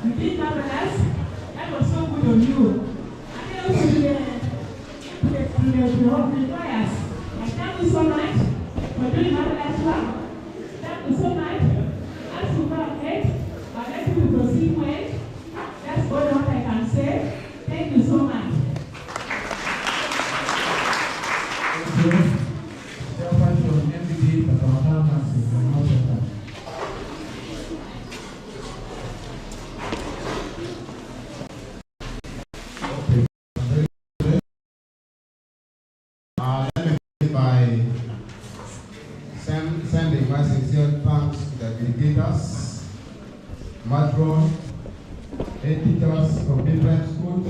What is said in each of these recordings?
You did marvelous. That was so good on you. And then also the choirs. I thank you so much for doing marvelous work. Thank you so much. As you go ahead, I'd like you to proceed well. That's all what I can say. Thank you so much. Thank you. Chairman from MDD, Bakonzo, Let me begin by sending my sincere thanks to the educators, matron, head teachers from different schools.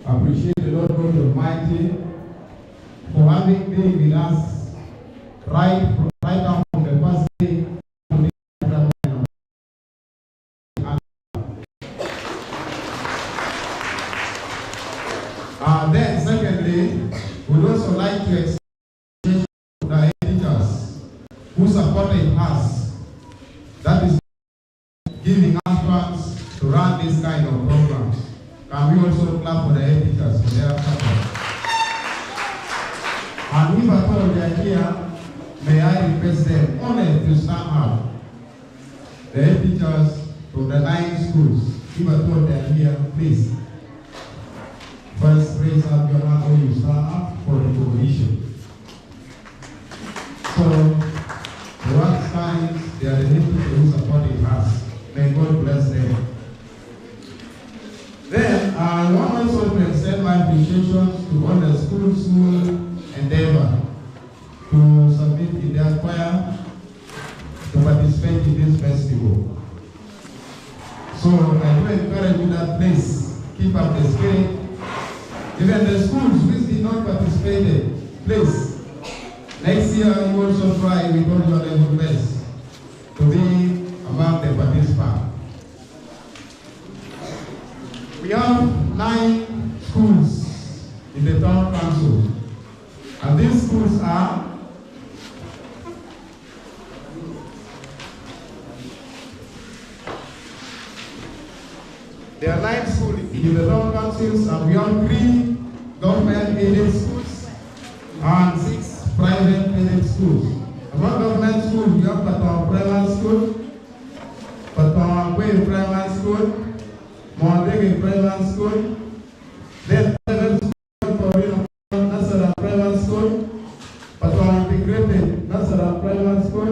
Appreciate the Lord God Almighty for having been with us right down from the first day to the Then secondly, we'd also like to extend to the teachers who supported us, that is giving us funds to run this kind of programs. Can we also clap for the head teachers for their support? And if at all they are here, may I request them only to stand up. The head teachers from the 9 schools, if at all they are here, please. First, raise up your hand when you stand up for the recognition. So, the one times they are the head teachers who supported us. May God bless them. Then, I want also to extend my appreciation to all the schools who endeavor to submit in their choir to participate in this festival. So, I do encourage you that please keep up the spirit. Even the schools which did not participate, please, next year you also try with all your level best to be among the participants. We have 9 schools in the town council, and these schools are there are 9 schools in the town councils, and we have 3 government-aided schools and 6 private-aided schools. Among government schools, we have Patongo Primary School, Bagwere Primary School, Primary School, then private school for National Primary School, Batwa Integrated National Primary School,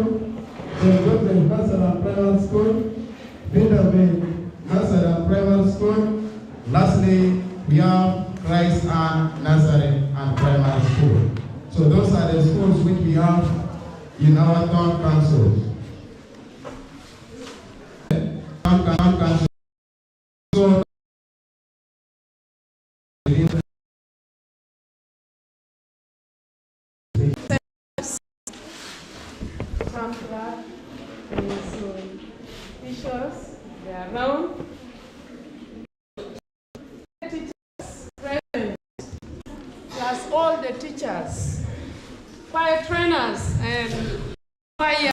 Jopadhola National Primary School, Vitamin National Primary School. Lastly, we have Christ and Nazareth and Primary School. So those are the schools which we have in our town councils. Town council. So teachers, they are around. Teachers present, plus all the teachers, choir trainers, and choir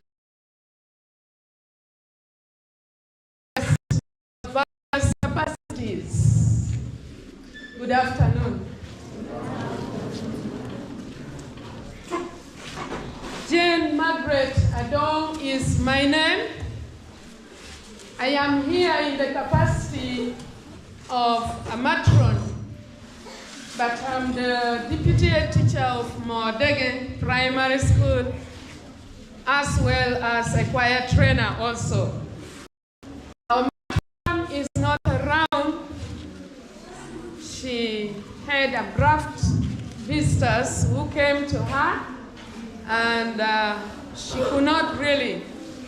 capacities. Good afternoon. Jane Margaret Adong is my name. I am here in the capacity of a matron, but I'm the deputy teacher of Modegen Primary School, as well as a choir trainer also. Our matron is not around. She had abrupt visitors who came to her, and she could not really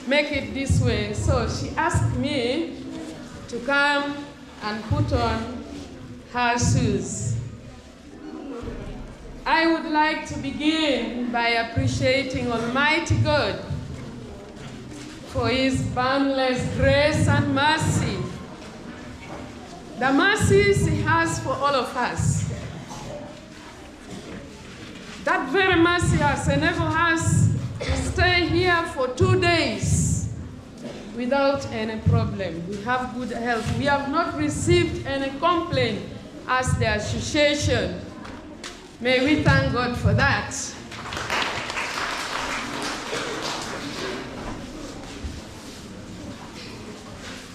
make it this way. So she asked me to come and put on her shoes. I would like to begin by appreciating Almighty God for His boundless grace and mercy the mercies he has for all of us. That very mercy has enabled us to stay here for 2 days without any problem. We have good health. We have not received any complaint as the association. May we thank God for that.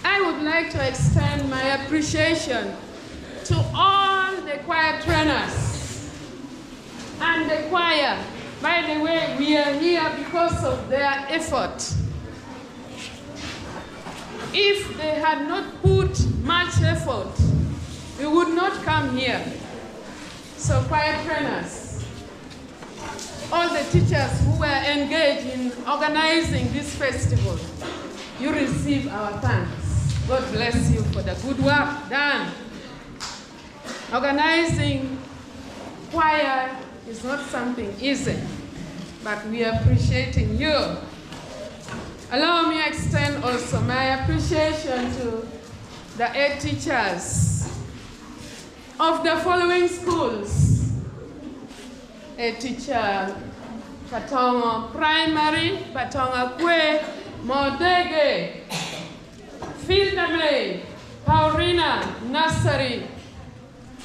I would like to extend my appreciation to all the choir trainers and the choir. By the way, we are here because of their effort. If they had not put much effort, we would not come here. So choir trainers, all the teachers who were engaged in organizing this festival, you receive our thanks. God bless you for the good work done. Organizing choir is not something easy, but we are appreciating you. Allow me to extend also my appreciation to the 8 teachers of the following schools. A teacher, Patongo Primary, Patongo Kwe, Modege, Fildame, Paurina, Nursery,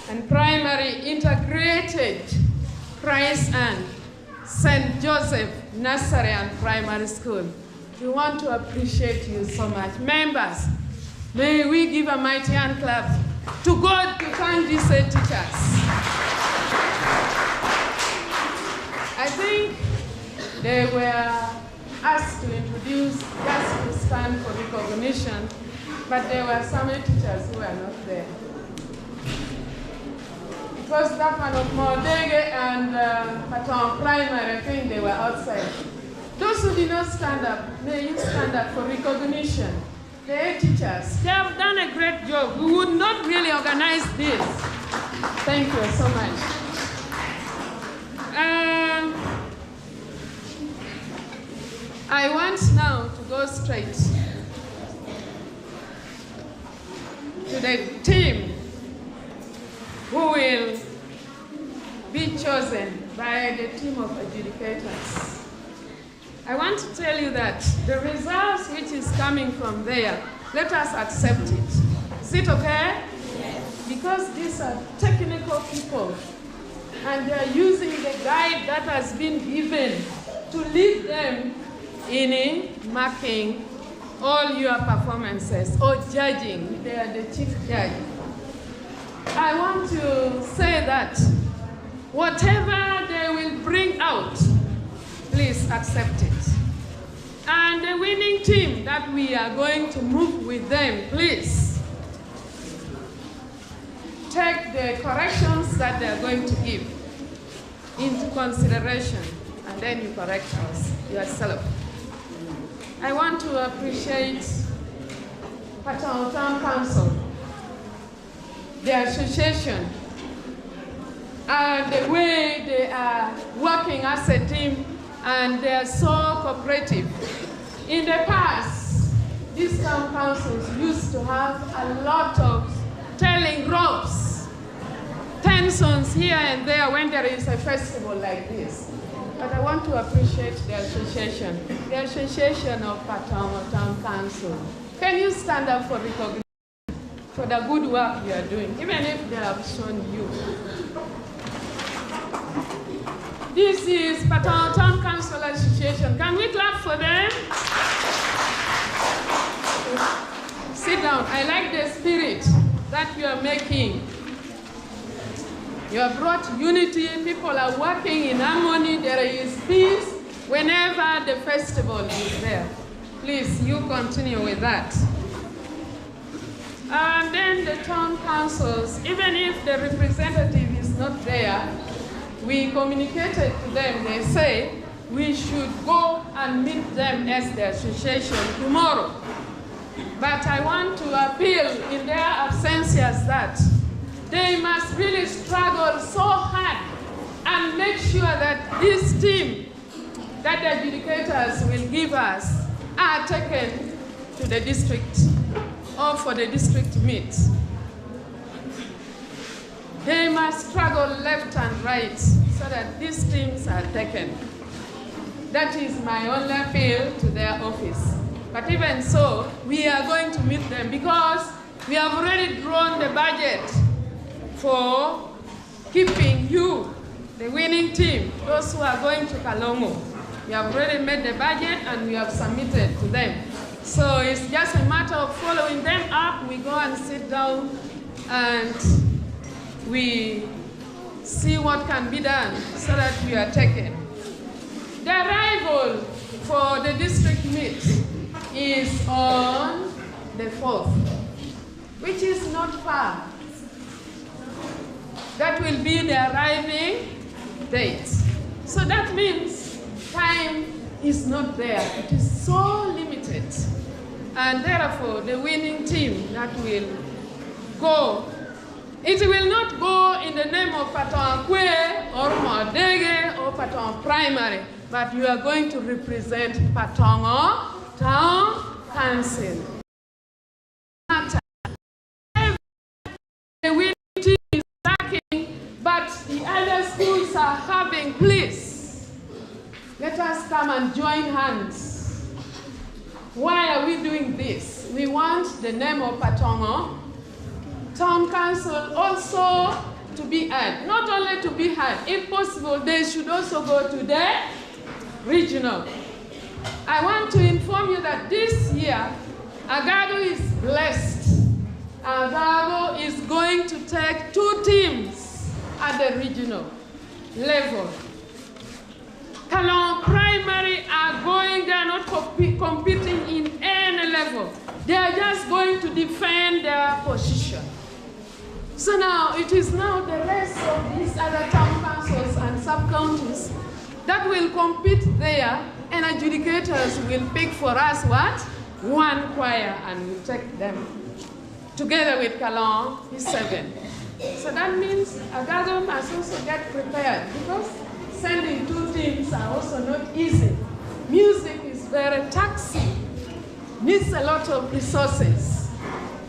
and Primary Integrated Christ and St. Joseph Nursery and Primary School. We want to appreciate you so much. Members, may we give a mighty hand clap to God to thank these 8 teachers. I think they were asked to introduce just to stand for recognition, but there were some teachers who were not there. It was that one of Modege and Patongo Primary, I think they were outside. Those who did not stand up, may you stand up for recognition. The 8 teachers, they have done a great job. We would not really organize this. Thank you so much. I want now to go straight to the team who will be chosen by the team of adjudicators. I want to tell you that the results which is coming from there, let us accept it. Is it okay? Yes. Because these are technical people and they are using the guide that has been given to lead them in marking all your performances or judging. They are the chief judge. I want to say that whatever they will bring out, please accept it. And the winning team that we are going to move with them, please take the corrections that they are going to give into consideration, and then you correct us yourself. I want to appreciate Patongo Town Council, the association, and the way they are working as a team, and they are so cooperative. In the past, these town councils used to have a lot of telling ropes, tensions here and there when there is a festival like this. But I want to appreciate the association of Patongo Town Council. Can you stand up for recognition for the good work you are doing, even if they have shown you? This is Patongo Town Council Association. Can we clap for them? Sit down. I like the spirit that you are making. You have brought unity. People are working in harmony. There is peace whenever the festival is there. Please, you continue with that. And then the town councils, even if the representative is not there, we communicated to them. They say we should go and meet them as the association tomorrow. But I want to appeal in their absences that they must really struggle so hard and make sure that this team that the adjudicators will give us are taken to the district or for the district meet. they must struggle left and right so that these teams are taken. That is my only appeal to their office. But even so, we are going to meet them because we have already drawn the budget for keeping you, the winning team, those who are going to Kalongo. We have already made the budget and we have submitted to them. So it's just a matter of following them up. We go and sit down and we see what can be done so that we are taken. The arrival for the district meet is on the 4th, which is not far. That will be the arriving date. So that means time is not there. It is so limited. And therefore, the winning team that will go, it will not go in the name of Patongo or Modege or Patongo Primary, but you are going to represent Patongo Town Council. The winning team is lacking, but the other schools are having. Please, let us come and join hands. Why are we doing this? We want the name of Patongo Town Council also to be heard. Not only to be heard, if possible, they should also go to the regional. I want to inform you that this year, Agago is blessed. Agago is going to take 2 teams at the regional level. Kalong Primary are going, they are not competing in any level. They are just going to defend their position. So now, it is now the rest of these other town councils and sub-counties that will compete there, and adjudicators will pick for us what? 1 choir, and we'll take them together with Kalong, is 7. So that means Agago must also get prepared, because sending 2 teams are also not easy. Music is very taxing, needs a lot of resources.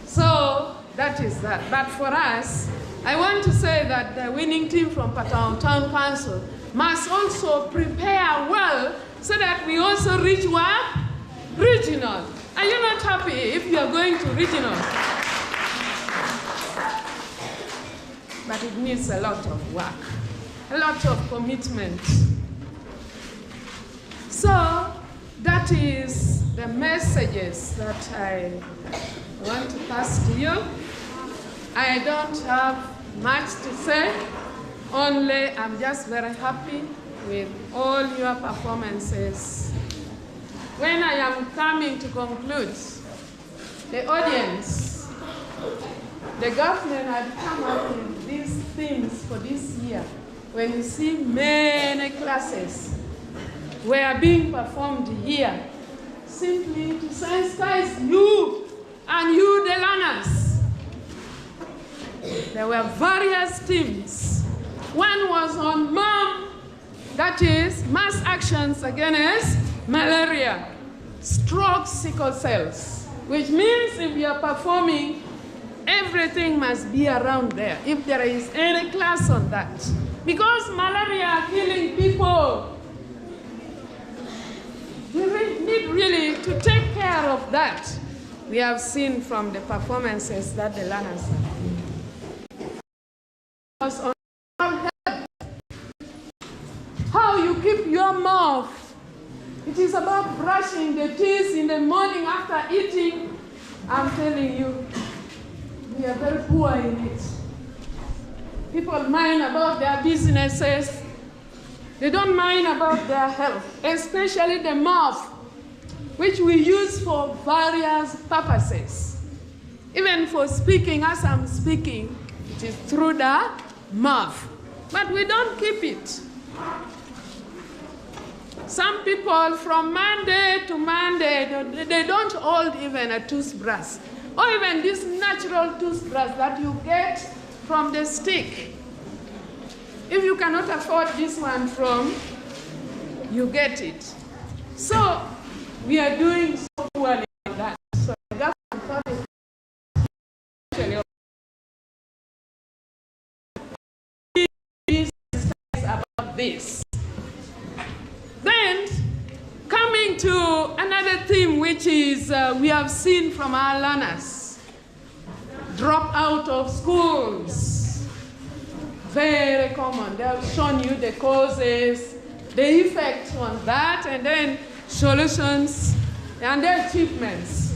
So that is that. But for us, I want to say that the winning team from Patongo Town Council must also prepare well so that we also reach what? Regional. Are you not happy if you are going to regional? But it needs a lot of work, a lot of commitment. So that is the messages that I want to pass to you. I don't have much to say, only I'm just very happy with all your performances. When I am coming to conclude, the audience, the government had come up with these themes for this year. When you see many classes were being performed here, simply to sensitize you and you, the learners. There were various themes. One was on MAM, that is mass actions against malaria, stroke, sickle cells, which means if you are performing, everything must be around there, if there is any class on that. Because malaria are killing people. We need really to take care of that. We have seen from the performances that the learners have done. On how you keep your mouth. It is about brushing the teeth in the morning after eating. I'm telling you, we are very poor in it. People mind about their businesses. They don't mind about their health, especially the mouth, which we use for various purposes. Even for speaking, as I'm speaking, it is through the mouth. But we don't keep it. Some people from Monday to Monday, they don't hold even a toothbrush, or even this natural toothbrush that you get from the stick. If you cannot afford this one from, you get it. So we are doing so poorly on that. So the government this. Then, coming to another theme, which is we have seen from our learners, drop out of schools. Very common. They have shown you the causes, the effect on that, and then solutions and the achievements.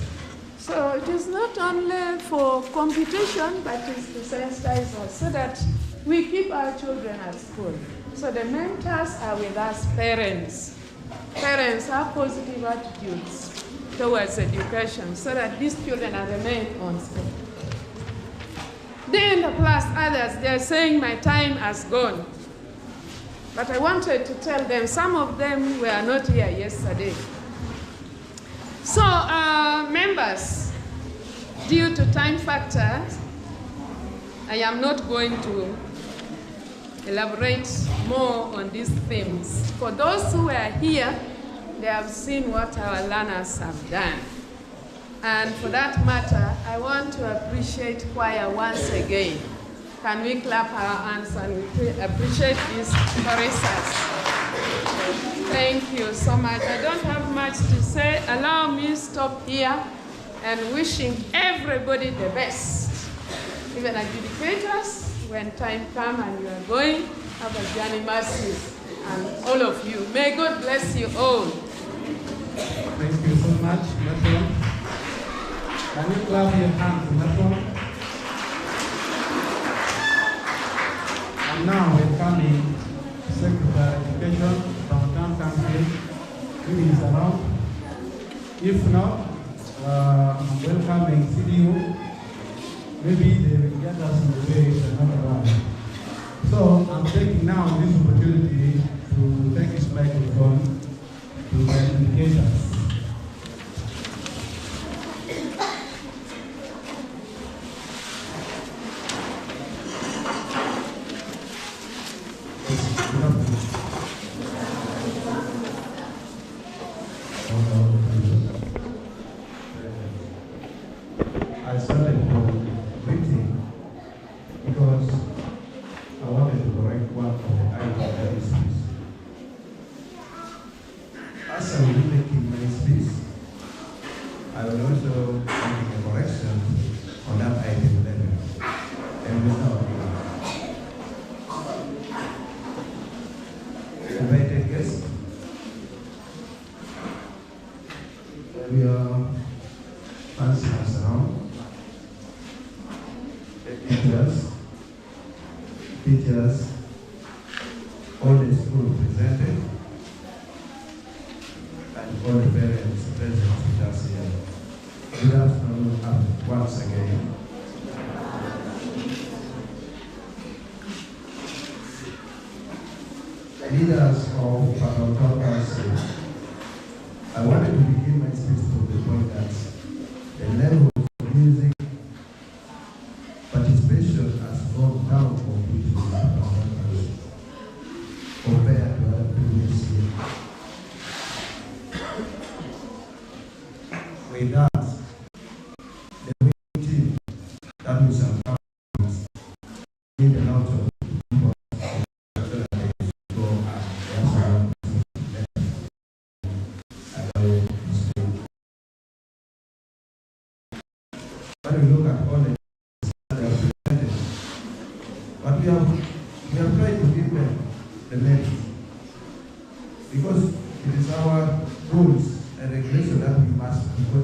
So it is not only for competition, but it's to sensitize us so that we keep our children at school. So the mentors are with us, parents. Parents have positive attitudes towards education so that these children are remain on school. Then plus others, they're saying my time has gone. But I wanted to tell them, some of them were not here yesterday. So members, due to time factors, I am not going to elaborate more on these themes. For those who are here, they have seen what our learners have done. And for that matter, I want to appreciate choir once again. Can we clap our hands and we appreciate these choristers? Thank you so much. I don't have much to say. Allow me to stop here and wishing everybody the best. Even adjudicators, when time comes and you are going, have a journey mercies. And all of you, may God bless you all. Thank you so much, Batoro. Can you clap your hands, Batoro? And now welcoming Secretary of Education from Town Council, who is around. If not, I'm welcoming CDU. Maybe they will get us in the way another round. So I'm taking now this opportunity to take this microphone to my educators. I started from greeting because I wanted to correct one of the items. As I will be making my speech, I will also make a correction on that item later. And we know invited guests. We are passing us around. Teachers, all the school presented, and all the parents present with us here. Good afternoon once again. Leaders of Patongo, I wanted to begin my speech from the point that the level of music participation has gone down completely compared to other previous years. With that, the winning team that we survive need a lot of people so that they go and when we look at all the but we have tried to give them the merit because it is our rules and regulation that we must go.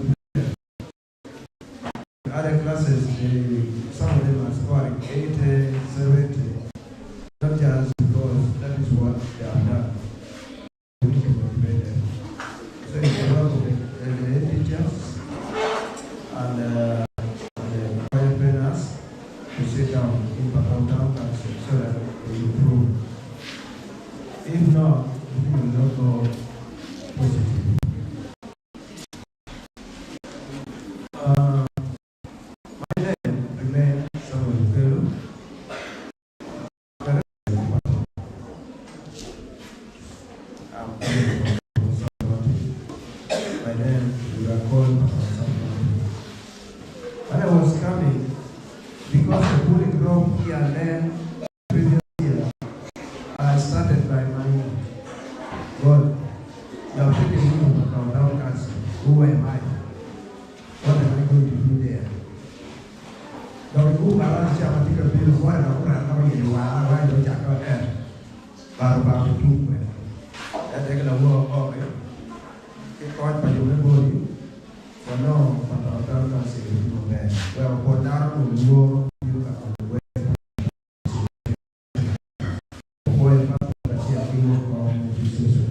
Other classes, some of them are scoring 80, 70, not just because that is what they have done. We need to motivate them. So it's a lot of the teachers and the choir trainers to sit down in Baganda so that they improve. If not, we will not go positive. My name remains Samuel Fellow. I'm coming from Samuel. My name is called Samuel. When I was coming, because the bullying grow here and then, previous year, I started by orang siapa tiga bil semua ada orang kau yang dua orang yang cakap baru tu. Ada kalau oh kau pada mana boleh. Kono Batoro kasih dulu deh. Well, konar dulu juga boleh. Boleh kasih aku mau Gisu.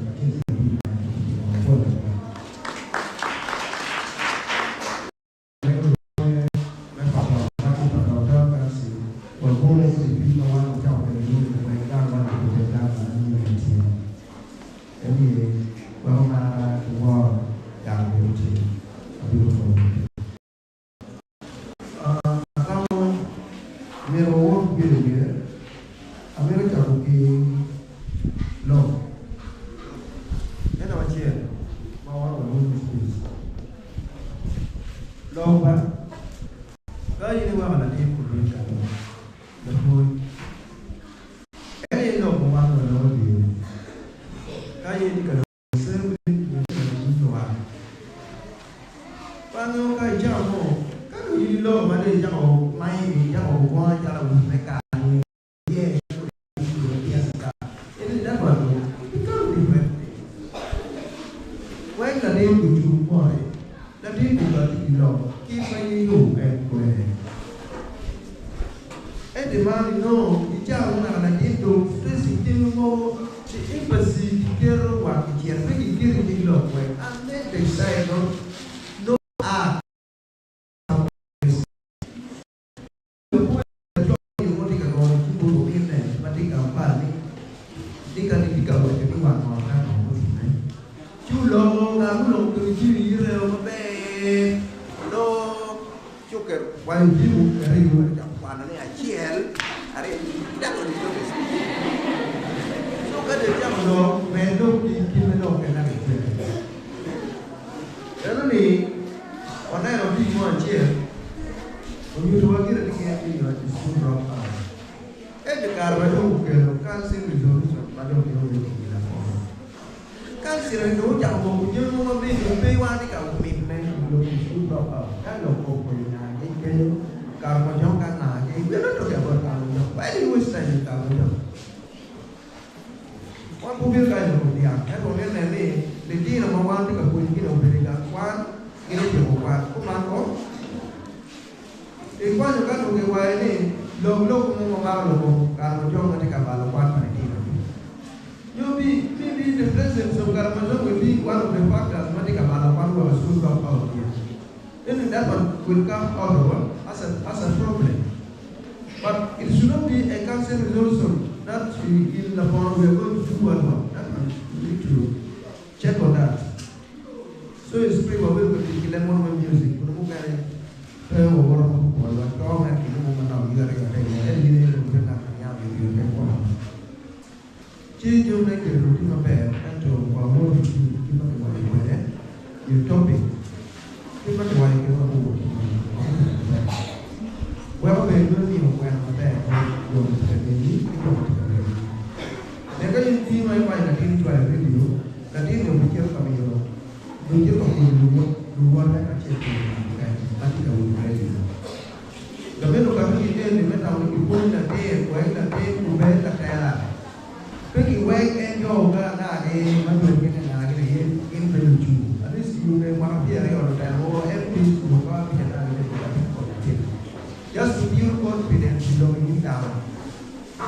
Just to build confidence in the down.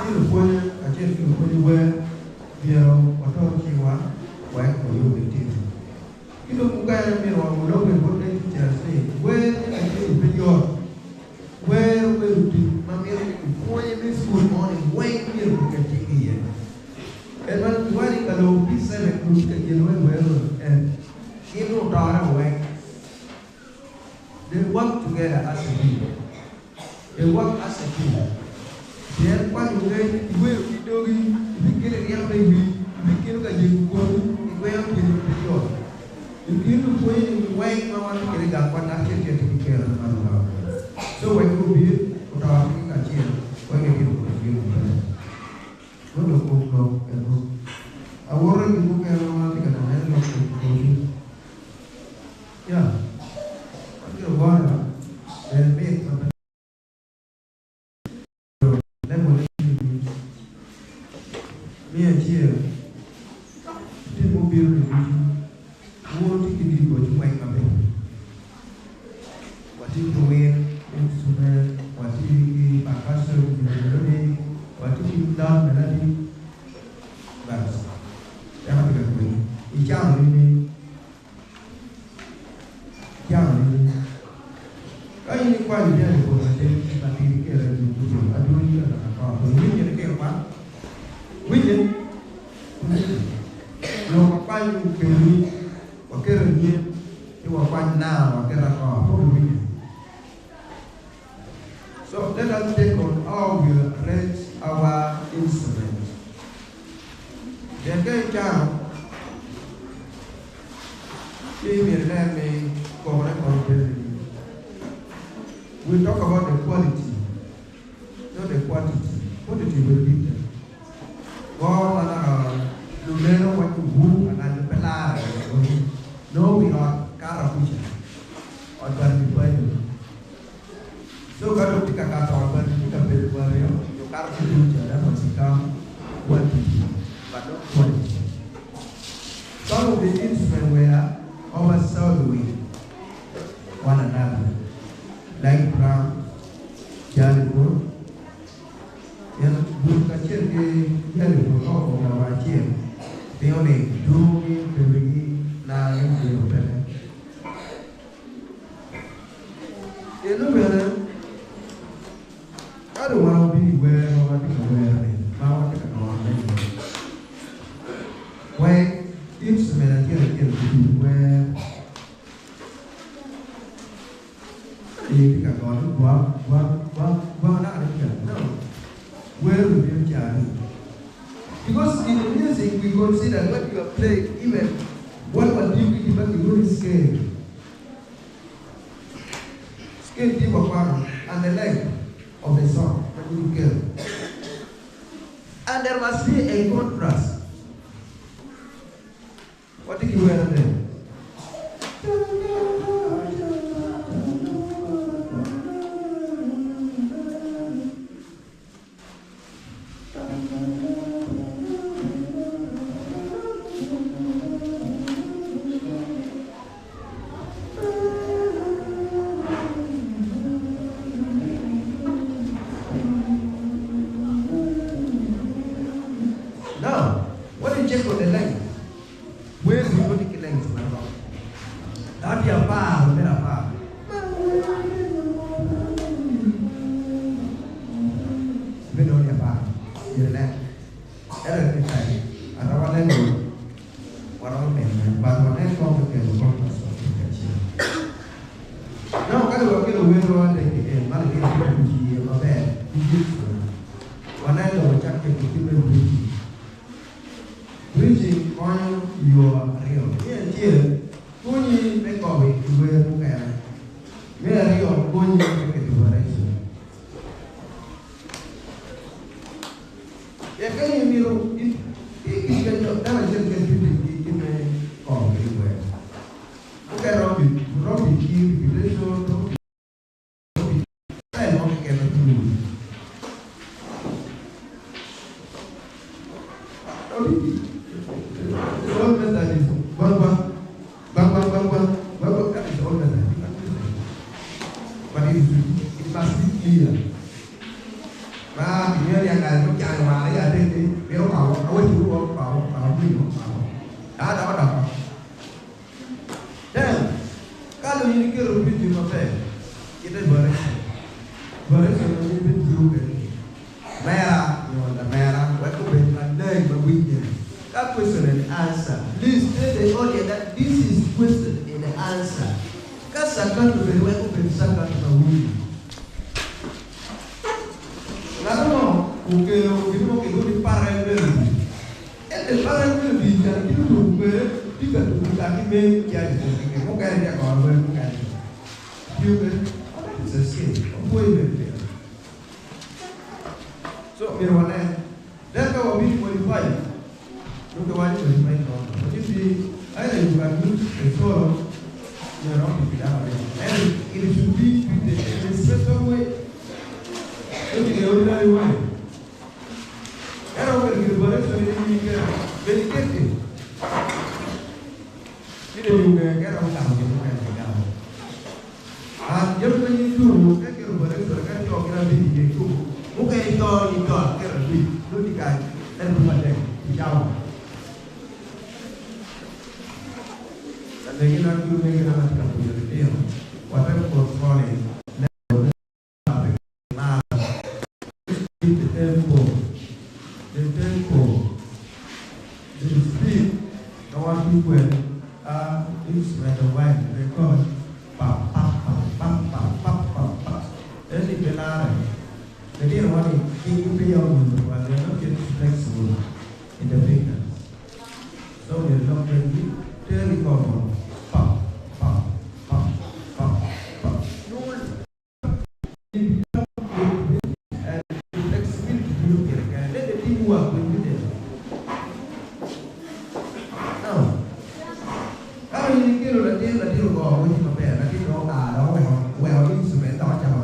You will achieve you well. Batoro work for you with it. You know, Uganda may want to look at what they say. Where I think beyond. Where will be Mammy when this good morning, when you can take here. And when you can be 7 groups can get well and give no daughter away. They work together as a team. They work as a team. Then one will be doing, we get a young baby, we can get you go, we will be beyond. You can go in way, no one can get one action to be care of the so when you be, what our African chair, when you give I worry you look at one yeah. win instrument, what you percussion, melody, what you down melody. That's that be the win. In Germany, I need quite a bit of attention, but he get a good I do it when you get one. We no quite you or get a year, you are quite now or get a car. So let us take on how we arrange our instruments. Then get down. Give me a name, we talk about the quality, not the quantity. Quantity will be there. You know what you do and the pelare. No, we are carapucha or Baruli. So, got to pick a cat or pick a bit of you carapucha, that was become quantity, but not quality. Some of the instruments were overshadowing one another, like Brown, Jalipur, and Bulkachir, Jalipur, or Nawachir. They only do me, Pemigi, Nine, you know, better. I don't want to be where I want to be where I want to go. When instrument again where you can go, where will you carry? Because in the music we consider what you are playing, even what you give back the scale. Scale give a part and the length of the song that you get. And there must be a contrast. What did you wear there? Now, what do you check on the length? Where do you put the length? Not your bar, not your bar. We don't have bar. You're left. Every time. I don't want to know what I'm saying, but when I come to the conference, now, I will get a window and the money in the bed. When I know check the equipment, bridging on your real. Here, Pony make of it to where you can. Where you are going to make a direction. If any mirror, if you get your damage, you can do it everywhere. Okay, Robbie, keep the I don't get a clue. The old method is bang. That is the old method. But it must be clear. Mà như là lúc chạy mà lấy ra đi biểu cầu nói chủ của cầu đi một cầu đó đọc then kalau ini kira lebih cuma kita beres lebih juga merah waktu berandai berbunyi that question and answer please tell the audience that this is question and answer kasakan berbeda waktu bersakan berbunyi. Lalu kita di paralel di jadi itu tiga kaki menjadi mungkin dia kalau mungkin juga bisa sih boleh so mirwana dan kalau bisa modify untuk wajib modify kalau jadi ada juga itu ya orang tidak ada and it should be in a special way. Jadi the ordinary way. Era kita boleh sebenarnya benefit. Jadi juga kita tahu kita kan. Jadi itu Mana bini itu, mungkin itu kerja lu dikasih dan rumah deh jauh. Dan lagi nanti nanti kamu jadi dia, whatever controlling, the tempo, the speed, kawan people instrument of wine record, pam. Any banana. They didn't want to keep beyond, but they're not getting flexible in the fingers. So they're not very common. Pop. And flexibility you get. Let the team work with you there. Now, how do you get the deal go with your bear? The deal go well, instrument, don't have a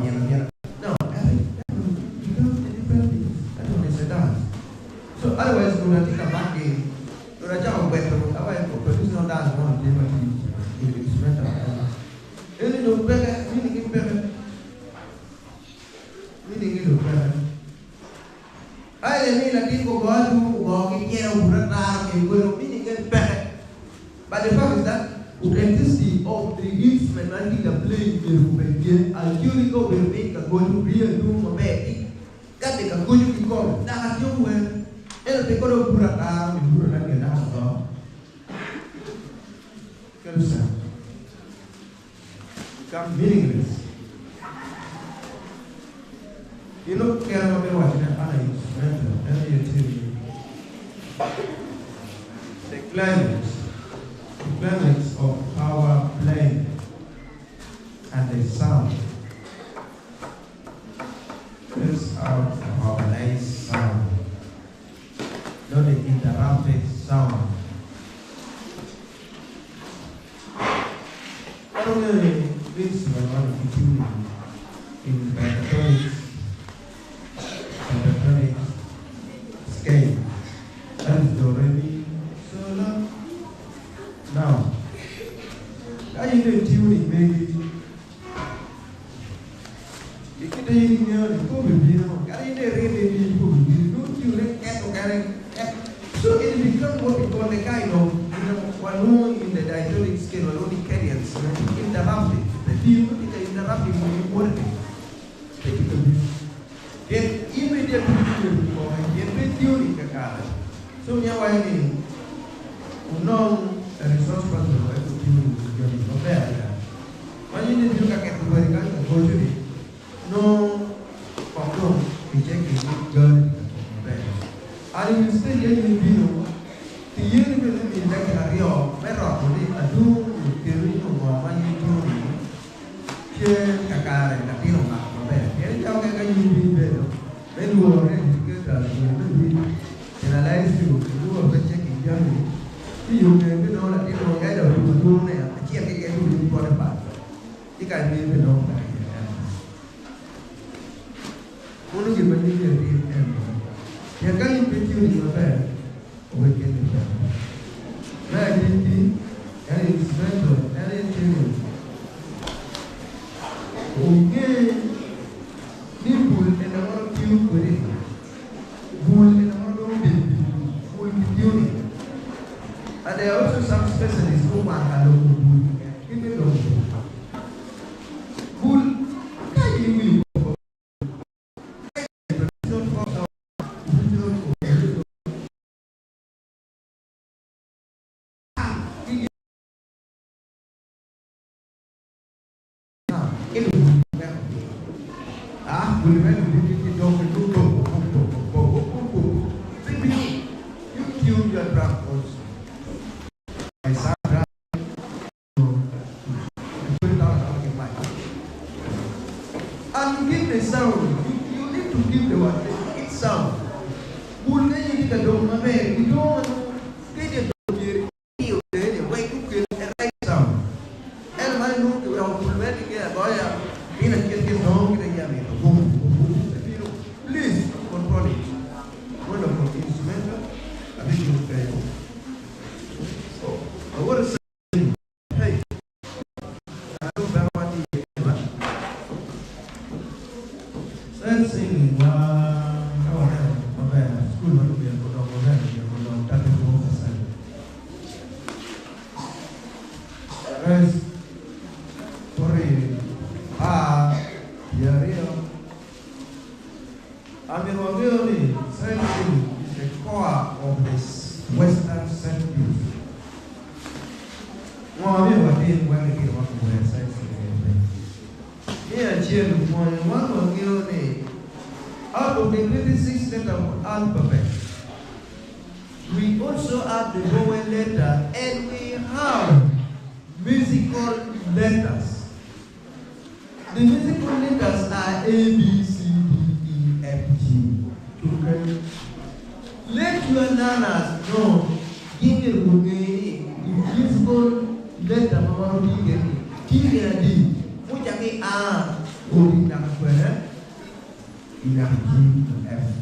so otherwise, we will take a back in. We will jump better. Otherwise, we produce no dance. We will do it instrumental. Any no better, meaning better. Meaning it better. I mean, I think we go to walking here, we run around, and we will meaning it better. But the fact is that the authenticity of the instrument and the playing will be Acholi will make a go to real room of baby. That they can go to be called. That's your way. And they go to Buraka, and Buraka and Africa. Become meaningless. You know, care about what the climax of power playing and the sound. This out of nice sound. Not the interrupted sound. Not only this one in pentatonic scale. That is the re sol la. Now, I need a tuning maybe. You can hear the so it becomes what we call the kind of one in the diatonic scale or only carriers interrupting. The view is interrupting when you work it. Then immediately get tuning the car. So now I mean, no resource person to tune your better. When you need to look at the very kind of culture, no problem, rejecting girl. And you still get in the video, the university in that area, where I do, Kirino, or Manito, Pierre Kakar, and Latino, here you can better. When you already get us, you analyze you, do a check in Germany. You can be known that you don't get a room there, I can't get you in for the back. You can be known that. Only you believe in the you can't be tuning your bed or get it done. Magnetic and instrumental and tuning. Okay, people in the world tune with it. Bull in the world will be tuning. And there are also some specialists who want a local bull. Give me those. Bull, can you be? And you give the sound, you need to give the what? It's sound. Who then you need a dome, you don't want to get a dome here, way to get a right sound. And I know we are already get a lawyer, in a get home, get a yummy, please control it. Wonderful instrumental, I think you will pay. So, I want to say, hey, I don't know what you Let's sing school will be a good over 34%. The rest, really, science is the core of this Western century. Out of the 26 letters of alphabet, we also have the vowel letter and we have musical letters. The musical letters are A, B, C, D, E, F, G. Okay. Let your nanas know, give me the musical letter Mama give me a D. Which I mean A, O, D, in a G and F.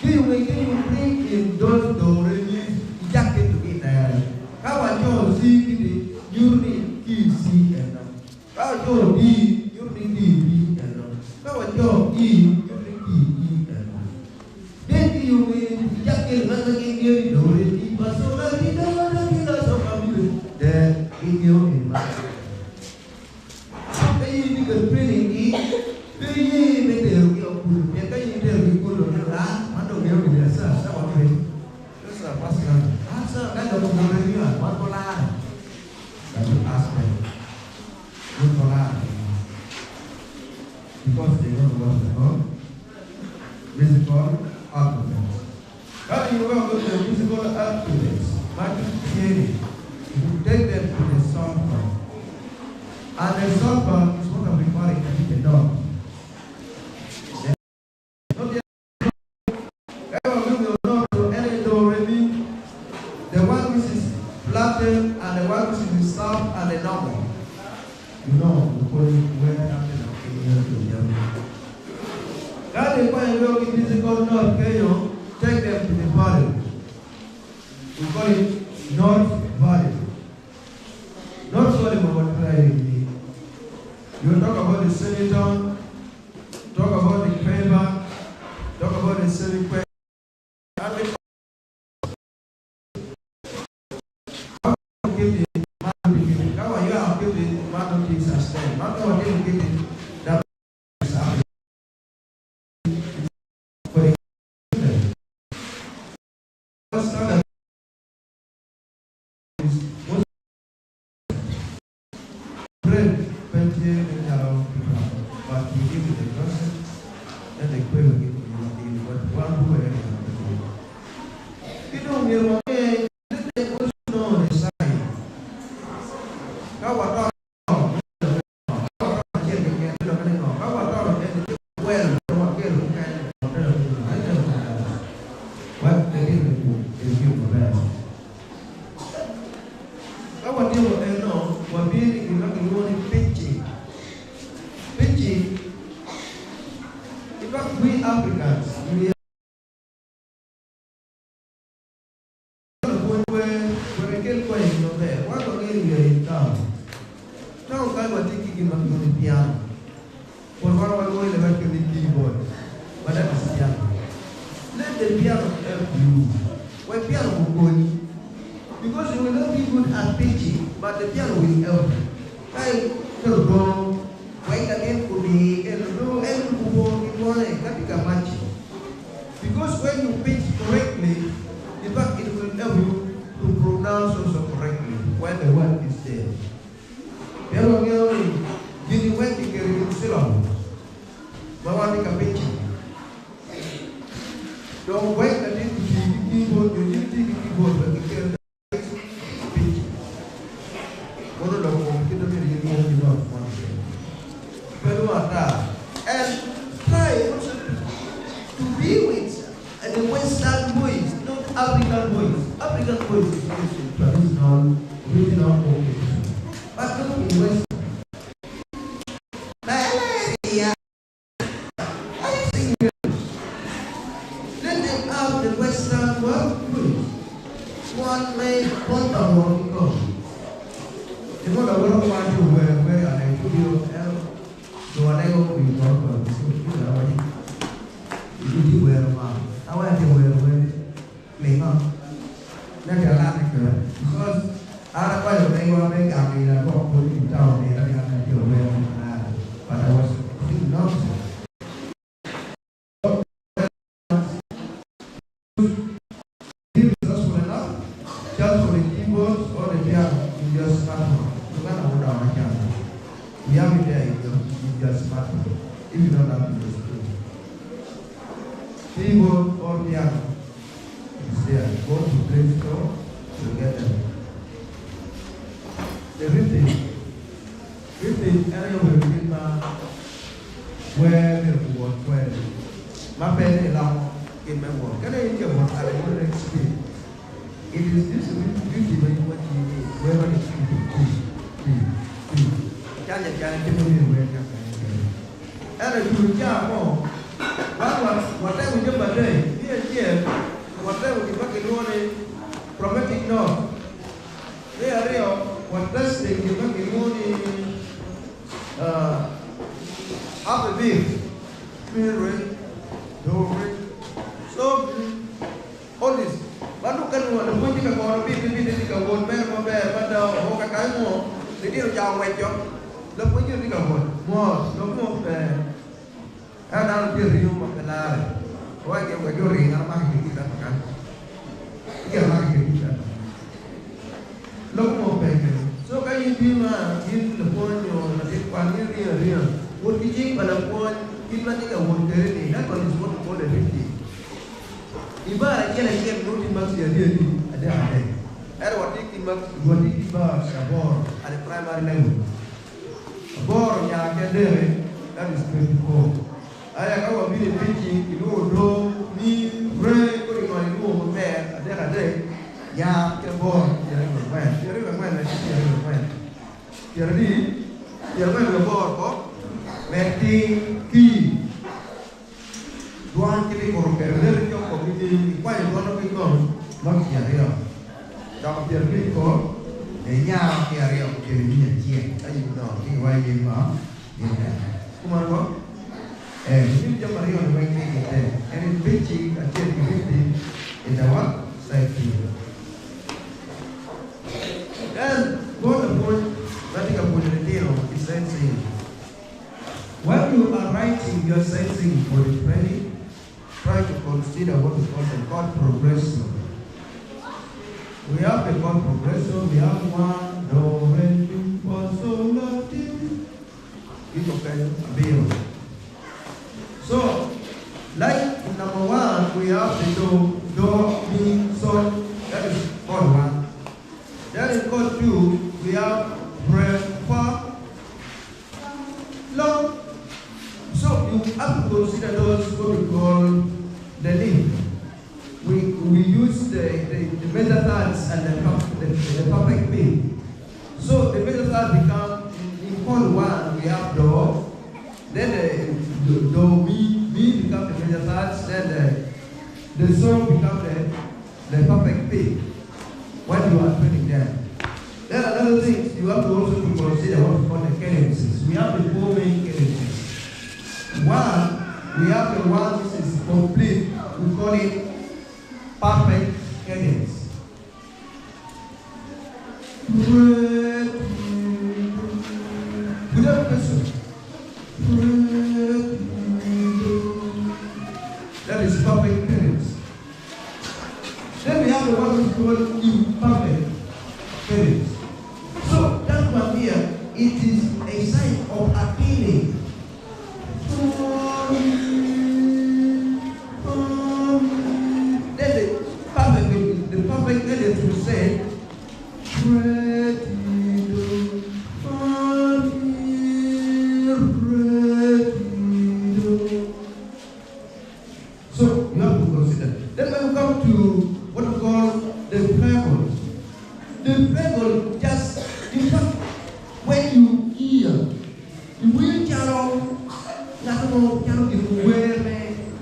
Can you bring in those do, re, mi, jacket to get there? How are you see you need E, C, and how are you D, you need D, B, and how are you E, you need E, and then you will jacket, not again, you do it, but so that you don't know so family. Then in your in my then you can bring E. Because they don't know what musical alphabets. How do you work with the musical alphabets? You take them to the songbook. And the songbook is what we call a dog. And the one which is the soft and the normal. You know, where after the that is why you in physical north Kenya, take them to the valley. We call it North Valley. Not sorry about trying. You talk about the senator, talk about the craver, talk about the semi-quest. So I go to the work, so you wear a man. I want to wear a me up. Let me allow it because I quite a thing or make up in a book put in town here. I got to wear a but I was thinking nonsense. Just for the keyboards or the piano in your smartphone. You can't hold down a camera. We have it there in your smartphone. If you don't have it in the screen. Keyboard or piano is there. Go to Play Store to get them. The written, area will be where the word where my pen is long in my work. Can I hear what I want to explain? It is this beauty when you want to need, wherever it's can and if you jump on, whatever you do by day, here, whatever you make it prophetic note. They are real, what does they give me money half a bit, so all this. Baru kan ada pun jika kau lebih jika kau pada orang kaya mu, jadi jauh wajib, lepas itu jika kau ada dia riuh makan wajib wajib ringan macam kita makan, iya macam kita, lepas so kaya ini mah ini lepas itu nanti panir dia, buat kijing pada pun kita jika buat kerja ni, nak kalau semua tu boleh berhenti. Ibarat kira menurut maksud dia ada. Ada waktu tiba sabor ada primary level. Sabor yang akademik that is 24. Ayah kau ambil pitching itu do ni re kau dengan itu member ada yang sabor yang bermain. Jadi bermain sabor kok making key. Tuan kiri korup perder yang komiti ikuai tuan kiri korup mak kiaria, jangan perder korup, enya kiaria kiri ni cie, ayi benar, ikuai lima, ini, kumar korup, ini jam hari orang main ni kita, ini benci, aceh benci, ini awak safety. Dan buat pun, nanti kamu punya detail, is sensing. While you are writing, you are sensing for the training. Try to consider what is called the chord progression. We have the chord progression. We have 1, do, re, mi, fa, sol, la, ti. It's okay, bill. So, like in number 1, we have the do, mi, sol. That is chord 1. Then in chord 2, we have re, fa, la. So you have to consider those what we call the link. We use the major thirds and the perfect beat. So the major third become in chord 1 we have do, then the do mi become the major thirds, then the song become the perfect beat when you are playing them. There are other things you have to also to consider what we call the cadences. We have the 4 main cadences. 1, we have the one which is complete. We call it perfect cadence. Without question. That is perfect cadence. Then we have the one which is called imperfect cadence. So that one here, it is a sign of appealing. Then the perfect cadence will say, so you have to consider. Then when we come to what we call the trebles. The treble just, in fact, when you hear, you will channel. Piano di where me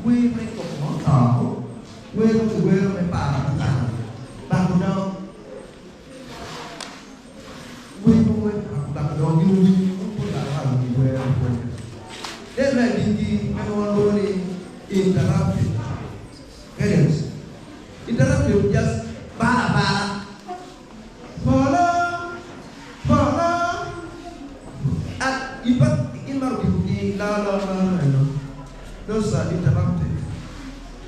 come where me para Baganda where you put that on you put that on where Then when everyone only interrupted. Parents, interrupted just para. Follow. And in Maruki, no. Those are interrupted.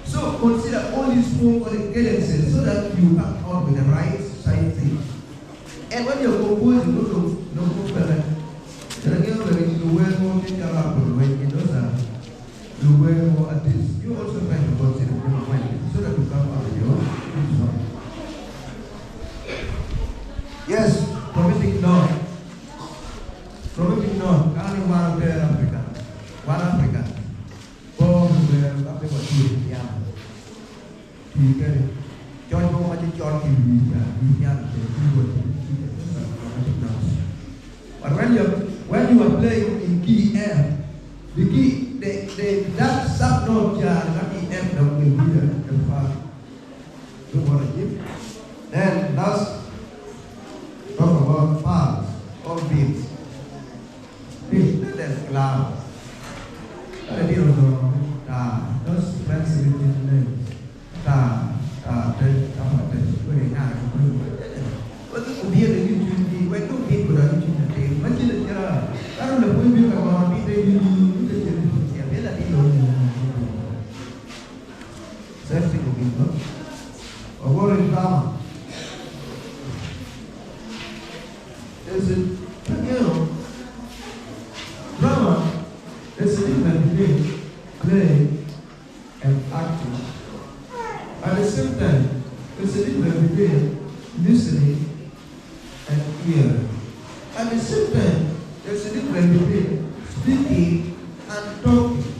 So consider all these small cadences so that you come out with the right side thing. And when you're composing, no problem. Then again, you wear more things around when you know you wear more at this. You also try to consider your mind so that you come out with your song. Yes, prophetic north. Prophetic north. Only one there Africa. One Africa. Four where Africa was young. You get it. John go much John you young. But when you are playing in key F, the key that sub note that F that will be the part. Don't want to give. Then last talk about parts or beats. Beats, then cloud. I don't know. Those friends in the name. Drama is a different between play and acting. At the same time, there's a difference between listening and hearing. At the same time, there's a difference between speaking and talking.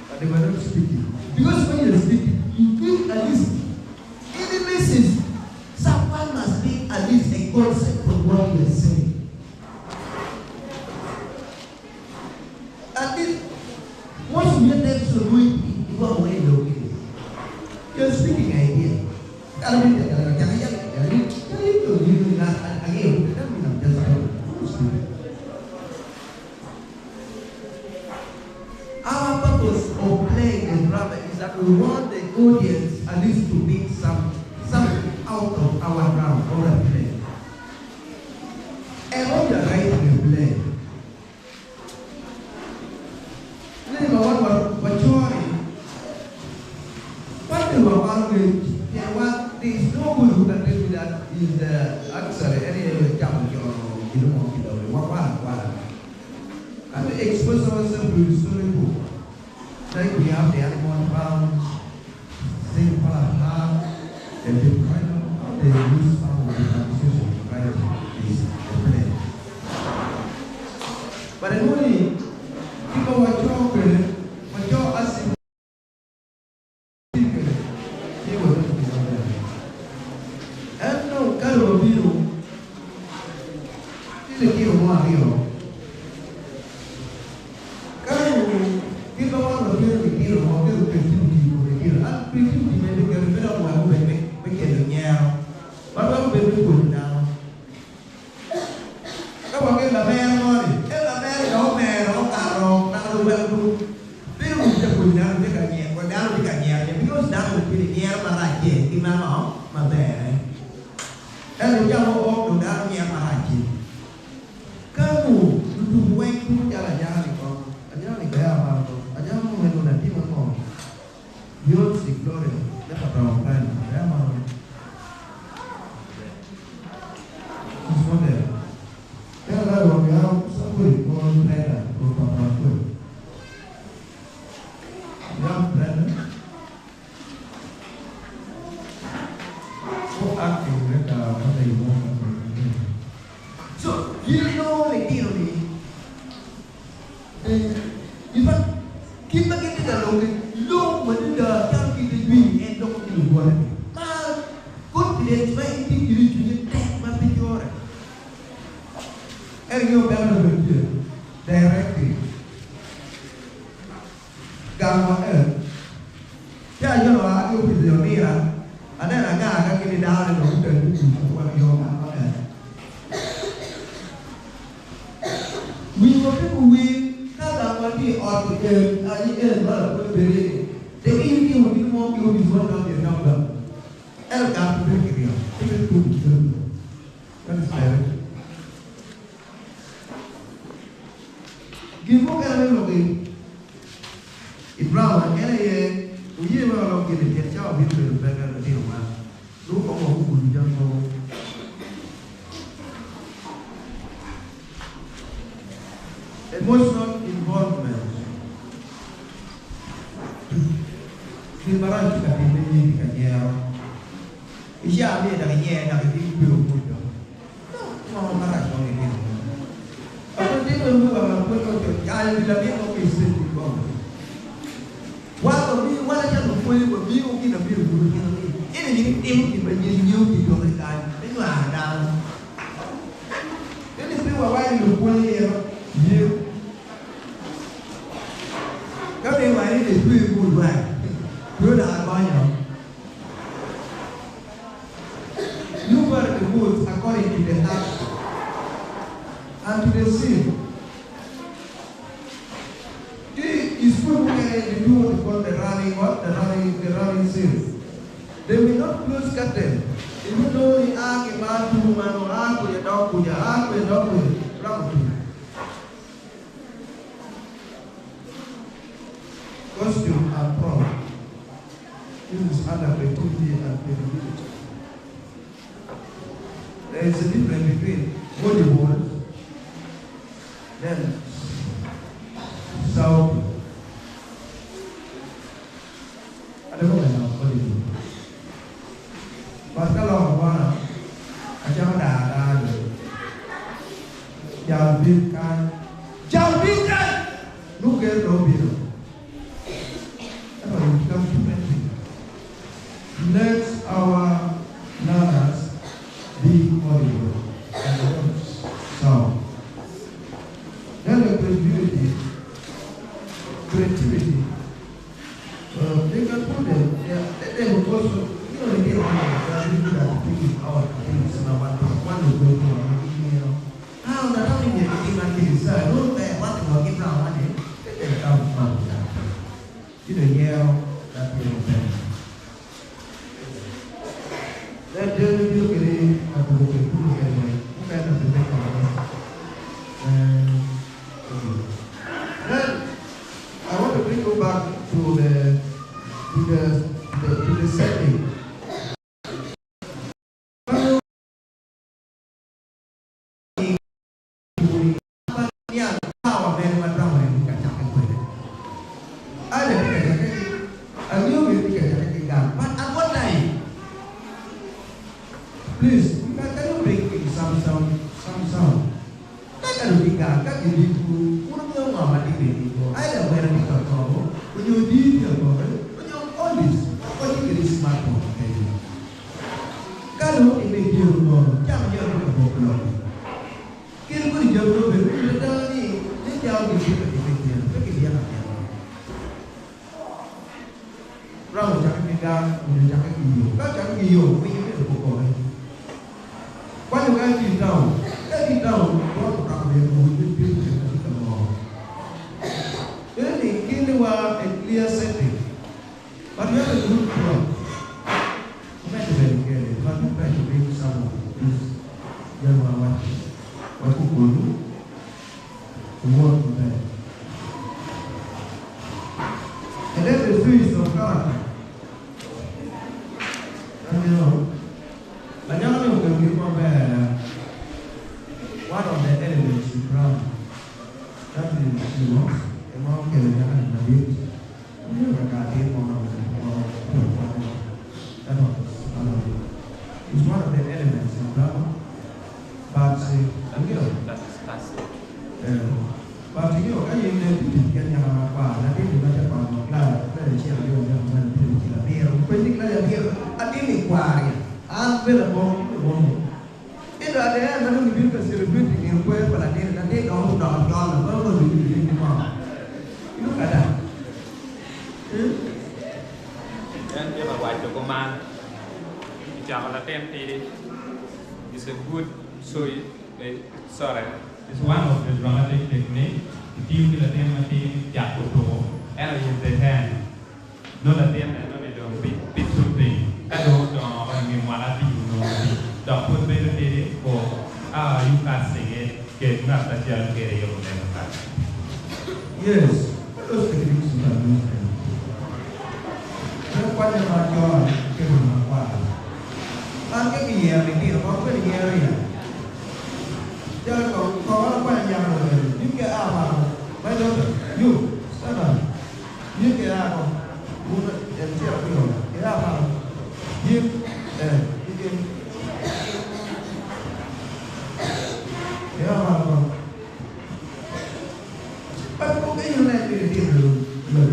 But they were not speaking. Because when you're speaking, you think at least, any message, someone must be at least a concept of what you're saying. At least, once you get them to do it, you go away looking. You're speaking idea. Our purpose of playing a drama is that we want the audience at least to pick something out of our drama or a play. And when you're writing a play, there is no way who can tell me that is the answer. Any and we expose ourselves to the story book. Like we have the animal farm, same part, and the kind of how they use some of the conversation to write this play. But the only people were talking, but you're asking. I don't know how you with your mirror, and then I got get it down and look at you. We were people we can't want to or to get a lot of very. The evening will be more beautiful than the number. El got to bring it here. Even two. That is fair. Give me a little bit. If Brown and a we will not get a child into the better than the one. Look over who will jump over. Emotional involvement. Gimara juga di Kenya. Isya ada dari Kenya dari Ibu. Mau marah soal ini. Apa dia dulu kalau pun kalau bila dia mau kisah di bawah. Waktu dia walau jangan boleh berbiu kita biu dulu ini. Ini jadi tim kita jadi di pemerintahan. Itu ada. Ini semua walau yang boleh biu. Các bạn hãy để thuê buồn vàng đưa lại bao nhiêu? You were the woods according to the heart and to the sin. Is food to do what called the running sins. They will not close curtain. Even though the ark is bad to man or ark with a dog with a ark with a dog with a costume and prom. This is under creativity and creativity. There is a difference between Hollywood, then South. I don't know Hollywood. But kalau mana, macam dah jambinkan, lu ke lobby. Let our nanas be audible and sound. Then the creativity, they can put them, they will also, you know, they are people that think out things and what to go to, how the only thing that is don't pay what to give now money, they come from that. You know, that we don't pay. That journey you get in at the local food anyway. Who can have the next one? Then I want to bring you back to the setting. Please, can you bring some sound? Kan ada tiga, kan jadi itu, kurang tahu apa di itu. Ada barang di kantor, punya di punya olis, kau jadi smartphone. Kalau ini dia rumah, jangan jangan berbohong. Kira kau jauh berbeda ni, dia jauh di sini, tapi dia nak dia. Orang jangan pegang, jangan giyo, kau jangan giyo, punya berbohong. Quando o cara então, quando para ver o vídeo que fica no ele quem a clear setting, mas não é muito bom. Como é que ele quer? Mas não pode ver o sabor, isso já não vai com o outro bem. E deve ser isso, cara. One of the elements you brought, that is, you know, among the Banyabindi, you got him on it's one of the elements in drama, but that is classic. But you know, I didn't get your power, I didn't get your power, very chill, you I didn't inquire, I'm very born. Itu ada yang mana mungkin keseribuan di kue pelatih nanti kau dah jalan baru di mana itu ada. and you have white command. It's a good sorry. It's one of the dramatic techniques. The team will attempt to Jacoto, and in the hand. Not attempt and not a bit something. I don't know, I mean, what I do, the put better for you can sing it, get not that you're getting your name. Yes, those techniques are used. What about your Kevin? I'm getting here, about 20 years. Just có quan nhà rồi những cái ao mà bây giờ you sao mà những cái ao mà muốn em chia cái rồi cái ao mà những cái ao mà bắt có cái như này thì tìm được rồi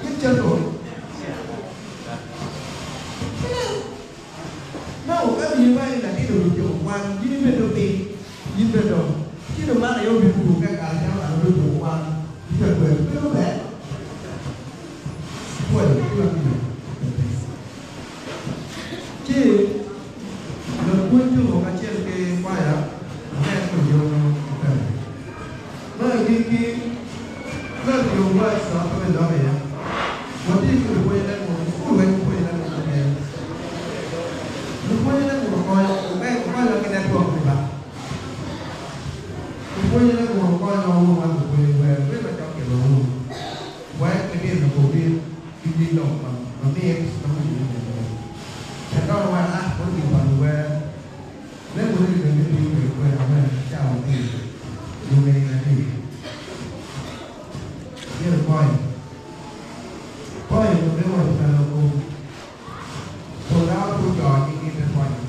những chân rồi đâu cái gì vậy là cái đường chủ quan như bên đầu tiên như bên đầu chứ đừng nói là yêu biệt của các cả nhau là đường chủ quan thì phải quyền cái lúc đấy quyền cái làm gì chứ lần cuối chưa một cái trên cái quay đó nghe nhiều nhiều nơi đi kia nơi nhiều người sợ cái bên đó vậy một đi từ quay lên một khu quay lên một cái quay lên một coi quay là cái network này bạn quay lên một coi nó luôn ăn quay về với là trong kiểu luôn quay cái điện là phổ biến đi động mà mix nó không gì thế đó là có gì bằng về nếu muốn đi đến cái đi về là chào thì điều này là gì here the point